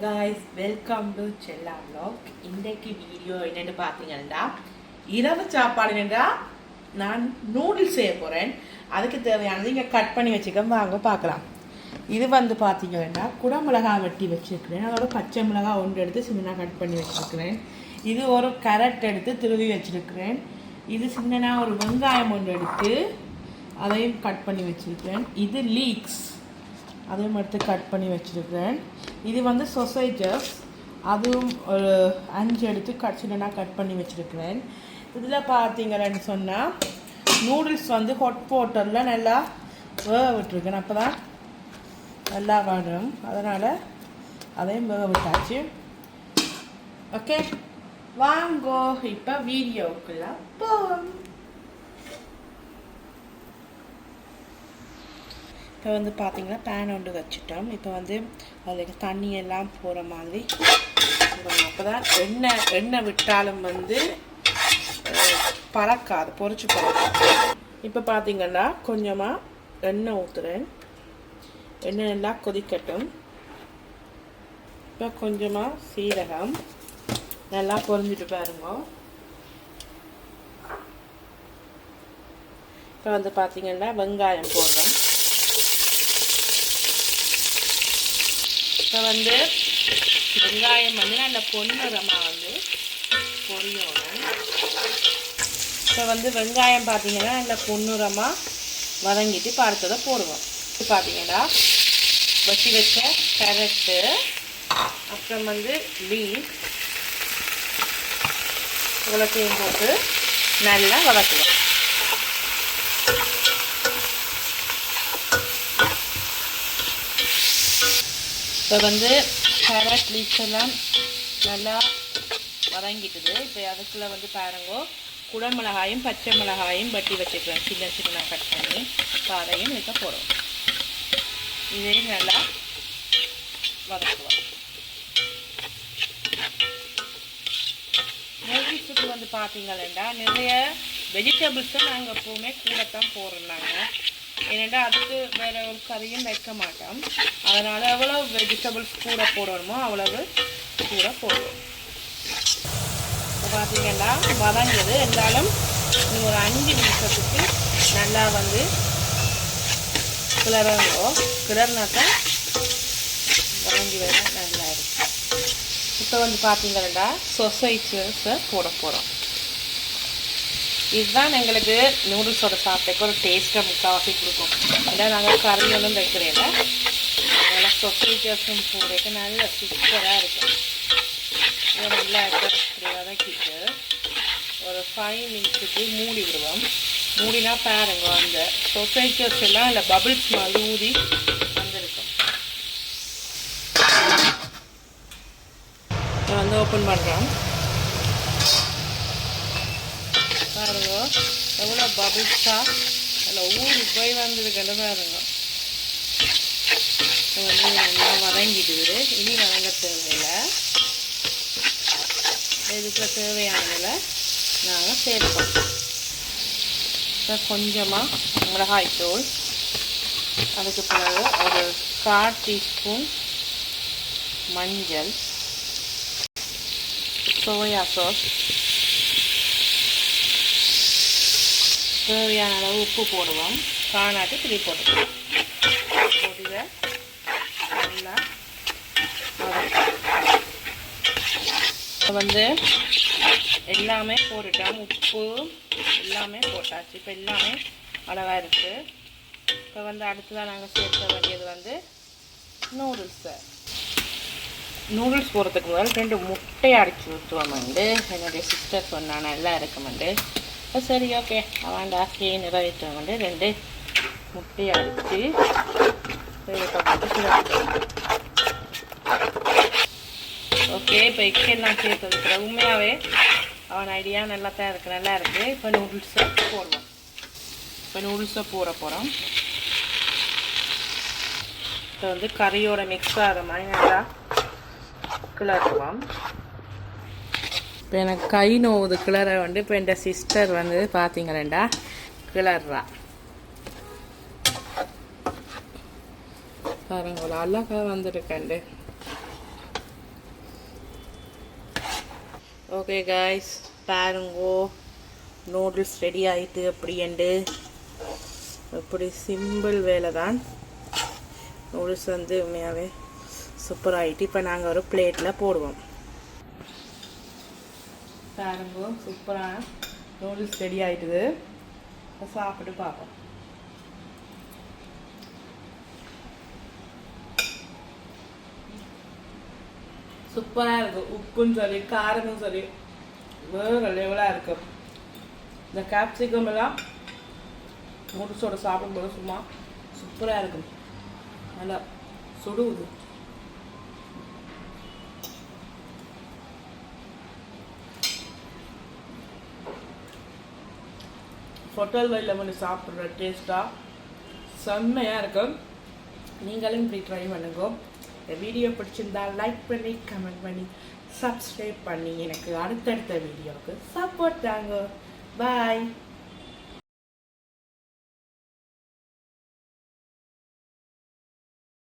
Guys, welcome to செல்லா vlog. இன்றைக்கு video என்னென்னு பார்த்தீங்கன்னா, இரவு சாப்பாடு என்னென்னா நான் நூடுல்ஸ் செய்ய போகிறேன். அதுக்கு தேவையானது இங்கே கட் பண்ணி வச்சுக்க வாங்க பார்க்கலாம். இது வந்து பார்த்தீங்கன்னா குடமிளகா வெட்டி வச்சுருக்கிறேன். அதோட பச்சை மிளகா ஒன்று எடுத்து சின்னதாக கட் பண்ணி வச்சுருக்கிறேன். இது ஒரு கேரட் எடுத்து திருவி வச்சுருக்கிறேன். இது சின்னதாக ஒரு வெங்காயம் ஒன்று எடுத்து அதையும் கட் பண்ணி வச்சுருக்கிறேன். இது லீக்ஸ், அதையும் எடுத்து கட் பண்ணி வச்சுருக்கிறேன். இது வந்து சொசைட்டஸ், அதுவும் ஒரு 5 எடுத்து சின்னதாக கட் பண்ணி வச்சுருக்கிறேன். இதில் பார்த்தீங்கன்னு சொன்னால் நூடுல்ஸ் வந்து ஹாட் வாட்டரில் நல்லா வேக விட்டுருக்கேன். அப்போ தான் நல்லா வரும். அதனால் அதையும் வேக விட்டாச்சு. ஓகே, வாங்கோ இப்போ வீடியோக்குள்ள போவோம். இப்போ வந்து பார்த்திங்கன்னா பேன் ஒன்று வச்சுட்டோம். இப்போ வந்து அதுக்கு தண்ணியெல்லாம் போகிற மாதிரி அப்போ தான் எண்ணெய் விட்டாலும் வந்து பறக்காது, பொரிச்சு பறக்காது. இப்போ பார்த்திங்கன்னா கொஞ்சமாக எண்ணெய் ஊற்றுறேன். எண்ணெய் நல்லா கொதிக்கட்டும். இப்போ கொஞ்சமாக சீரகம் நல்லா பொரிஞ்சிட்டு பாருங்க. இப்போ வந்து பார்த்திங்கன்னா வெங்காயம் போடுறோம். இப்போ வந்து வெங்காயம் வந்து நல்ல பொன்னிறமாக வந்து பொரியணும். இப்போ வந்து வெங்காயம் பார்த்தீங்கன்னா நல்ல பொன்னிறமாக வதங்கிட்டு இப்போ அடுத்ததை போடுவோம். இப்போ பார்த்தீங்கன்னா வச்சு வச்ச கேரட்டு, அப்புறம் வந்து லீக்ஸ் இவ்வளோத்தையும் போட்டு நல்லா வதக்குவோம். இப்போ வந்து கேரட் லீக்ஸ் எல்லாம் நல்லா வதங்கிட்டுது. இப்போ அதுக்குள்ளே வந்து பாருங்கோ குடமிளகாயும் பச்சை மிளகாயும் வட்டி வச்சுக்கிறேன், சின்ன சின்ன கட் பண்ணி. இப்போ அதையும் வைக்க போகிறோம். இதையும் நல்லா வதக்குவோம். நூடுல்ஸுக்கு வந்து பார்த்தீங்கன்னா நிறைய வெஜிடபிள்ஸை நாங்கள் எப்போவுமே கூடத்தான் போடுறாங்க. ஏன்னா அதுக்கு வேறு ஒரு கறியும் வைக்க மாட்டோம். அதனால் எவ்வளோ வெஜிடபிள்ஸ் கூட போடணுமோ அவ்வளவு கூட போடுவோம். இப்போ பார்த்தீங்கன்னா வதங்குது. இருந்தாலும் நீங்கள் ஒரு 5 நிமிஷத்துக்கு நல்லா வந்து கிளறினாத்தான் வதங்கி வர நல்லா இருக்கும். இப்போ வந்து பார்த்தீங்கன்னா சொசைட்டிஸை போட போகிறோம். இதுதான் எங்களுக்கு நூடுல்ஸோட சாப்பிட்டக்கு ஒரு டேஸ்ட்டை முக்கால்வாசி கொடுக்கும். ஏன்னா நாங்கள் கறி ஒன்றும் வைக்கிறேன். அதனால் சொசைட்டிஸும் போடுறதுக்கு நல்ல சூப்பராக இருக்கும். இதை நல்லா இப்படி வதக்கிட்டு ஒரு 5 நிமிஷத்துக்கு மூடி விடுவோம். மூடினா பாருங்க அந்த சொசைட்டிஸ் எல்லாம் இல்லை பபிள்ஸ் மாதிரி ஊதி வந்துருக்கும். நான் வந்து ஓப்பன் பண்ணுறோம். பாருங்க எவ்வளோ பபிள்ஸா அதில் ஊறி போய் வந்ததுக்கிட்ட பாருங்க. வந்து நல்லா வதங்கிடுது. இனி வதங்க தேவையில்லை. இதுக்கு தேவையானதில் நாங்கள் சேர்ப்போம். இப்போ கொஞ்சமாக மிளகாய்த்தூள், அதுக்கு பிறகு ஒரு 1/4 டீஸ்பூன் மஞ்சள், சோயா சாஸ், தேவையான அளவு உப்பு போடுவோம். காணாட்டி திரி போட்டுக்கலாம். போட்டு நல்லா வந்து எல்லாமே போட்டுட்டோம். உப்பு எல்லாமே போட்டாச்சு. இப்போ எல்லாமே அளவாக இருக்குது. இப்போ வந்து அடுத்ததாக நாங்கள் சேர்க்க வேண்டியது வந்து நூடுல்ஸ் போடுறதுக்கு முதல் 2 முட்டையை அடித்து ஊற்றுவோம்ண்டு என்னுடைய சிஸ்டர் சொன்னா நல்லா இருக்குமெண்டு. சரி, ஓகே, அவன் ஆசையை நிறைவேற்றுவோம்ண்டு 2 முட்டையை அடித்து ஓகே. இப்போ எக்கெல்லாம் சேர்த்ததுக்கு உண்மையாகவே அவன் ஐடியா நல்லா தான் இருக்குது, நல்லா இருக்குது. இப்போ நூடுல்ஸை போடுவோம். இப்போ நூடுல்ஸை போட போகிறோம். இப்போ வந்து கறியோட மிக்ஸ் ஆகிற மாதிரி நல்லா கிளறுவோம். இப்போ எனக்கு கை நோவுது கிளற வந்து. இப்போ என் சிஸ்டர் வந்து பார்த்தீங்களா கிளறா பாருங்க, அழகாக வந்துருக்கண்டு. ஓகே காய்ஸ், பாருங்கோ நூடுல்ஸ் ரெடி ஆகிட்டு அப்படின்ட்டு. இப்படி சிம்பிள் வேலை தான். நூடுல்ஸ் வந்து உண்மையாகவே சூப்பர் ஆகிட்டு. இப்போ நாங்கள் ஒரு பிளேட்டில் போடுவோம். பாருங்கோ சூப்பரான நூடுல்ஸ் ரெடி ஆகிட்டுது. சாப்பிட்டு பார்ப்போம். சூப்பராக இருக்கும். உப்பும் சரி காரமும் சரி வேறு லெவலாக இருக்கும். இந்த கேப்சிகம் எல்லாம் நூடுல்ஸோட சாப்பிடும்போது சும்மா சூப்பராக இருக்கும். நல்லா சுடுவது. ஹோட்டல் வயலில் பண்ணி சாப்பிட்ற டேஸ்ட்டாக செம்மையாக இருக்கும். நீங்களும் இப்படி ட்ரை பண்ணுங்க. இந்த வீடியோ பிடிச்சிருந்தா லைக் பண்ணி கமெண்ட் பண்ணி சப்ஸ்கிரைப் பண்ணி எனக்கு அடுத்தடுத்த வீடியோவுக்கு சப்போர்ட் தாங்க. பாய்.